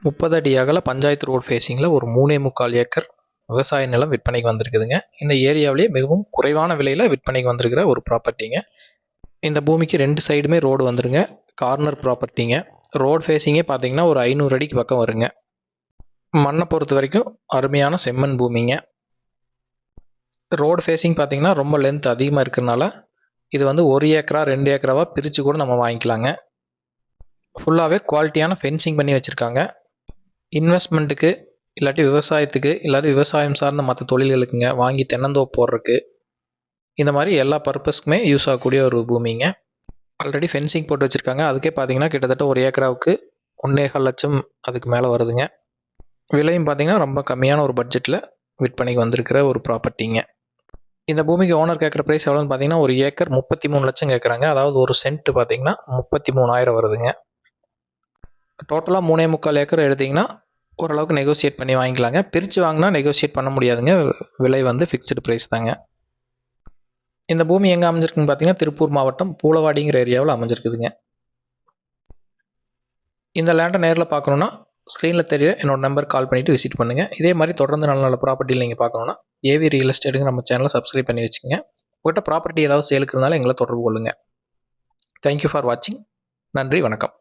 30 அடி அகல பஞ்சாயத்து ரோடு ஃபேஸிங்கில் ஒரு 3.25 ஏக்கர் விவசாய நிலம் விற்பனைக்கு வந்திருக்குதுங்க. இந்த ஏரியாவிலேயே மிகவும் குறைவான விலையில் விற்பனைக்கு வந்திருக்கிற ஒரு ப்ராப்பர்ட்டிங்க. இந்த பூமிக்கு 2 சைடுமே ரோடு வந்துருங்க. கார்னர் ப்ராப்பர்ட்டிங்க. ரோடு ஃபேஸிங்கே பார்த்தீங்கன்னா ஒரு 500 அடிக்கு பக்கம் வருங்க. மண்ணை பொறுத்த வரைக்கும் அருமையான செம்மண் பூமிங்க. ரோடு ஃபேஸிங் பார்த்தீங்கன்னா ரொம்ப லென்த் அதிகமாக இருக்கிறனால இது வந்து 1 ஏக்கரா 2 ஏக்கராவாக பிரித்து கூட நம்ம வாங்கிக்கலாங்க. ஃபுல்லாகவே குவாலிட்டியான ஃபென்சிங் பண்ணி வச்சுருக்காங்க. இன்வெஸ்ட்மெண்ட்டுக்கு இல்லாட்டி விவசாயத்துக்கு இல்லாட்டி விவசாயம் சார்ந்த மற்ற தொழில்களுக்குங்க, வாங்கி தென்னந்தோப்பு போடுறதுக்கு, இந்த மாதிரி எல்லா பர்பஸ்க்குமே யூஸ் ஆகக்கூடிய ஒரு பூமிங்க. ஆல்ரெடி ஃபென்சிங் போட்டு வச்சுருக்காங்க. அதுக்கே பார்த்தீங்கன்னா கிட்டத்தட்ட 1 ஏக்கராவுக்கு 1.25 லட்சம் அதுக்கு மேலே வருதுங்க. விலையும் பார்த்தீங்கன்னா ரொம்ப கம்மியான ஒரு பட்ஜெட்டில் விற்பனைக்கு வந்திருக்கிற ஒரு ப்ராப்பர்ட்டிங்க. இந்த பூமிக்கு ஓனர் கேட்குற ப்ரைஸ் எவ்வளோன்னு பார்த்தீங்கன்னா ஒரு ஏக்கர் 33 லட்சம் கேட்குறாங்க. அதாவது ஒரு சென்ட் பார்த்தீங்கன்னா 33,000 வருதுங்க. டோட்டலாக 3.25 ஏக்கர் எடுத்திங்கன்னா ஓரளவுக்கு நெகோசியேட் பண்ணி வாங்கிக்கலாங்க. பிரித்து வாங்கினா நெகோசியேட் பண்ண முடியாதுங்க. விலை வந்து ஃபிக்ஸ்டு ப்ரைஸ் தாங்க. இந்த பூமி எங்கே அமைஞ்சிருக்குன்னு பார்த்தீங்கன்னா திருப்பூர் மாவட்டம் பூளவாடிங்கிற ஏரியாவில் அமைஞ்சிருக்குதுங்க. இந்த லேண்டை நேரில் பார்க்கணுன்னா ஸ்க்ரீனில் தெரிய என்னோட நம்பர் கால் பண்ணிவிட்டு விசிட் பண்ணுங்கள். இதே மாதிரி தொடர்ந்து நல்ல நல்ல ப்ராப்பர்ட்டியில் நீங்கள் பார்க்கணுன்னா ஏவி ரியல் எஸ்டேட்டுங்க நம்ம சேனலை சப்ஸ்கிரைப் பண்ணி வச்சுக்கோங்க. உங்கள்கிட்ட ப்ராப்பர்ட்டி ஏதாவது சேலுக்கு இருந்தாலும் எங்களை தொடர்பு கொள்ளுங்கள். தேங்க்யூ ஃபார் வாட்சிங். நன்றி, வணக்கம்.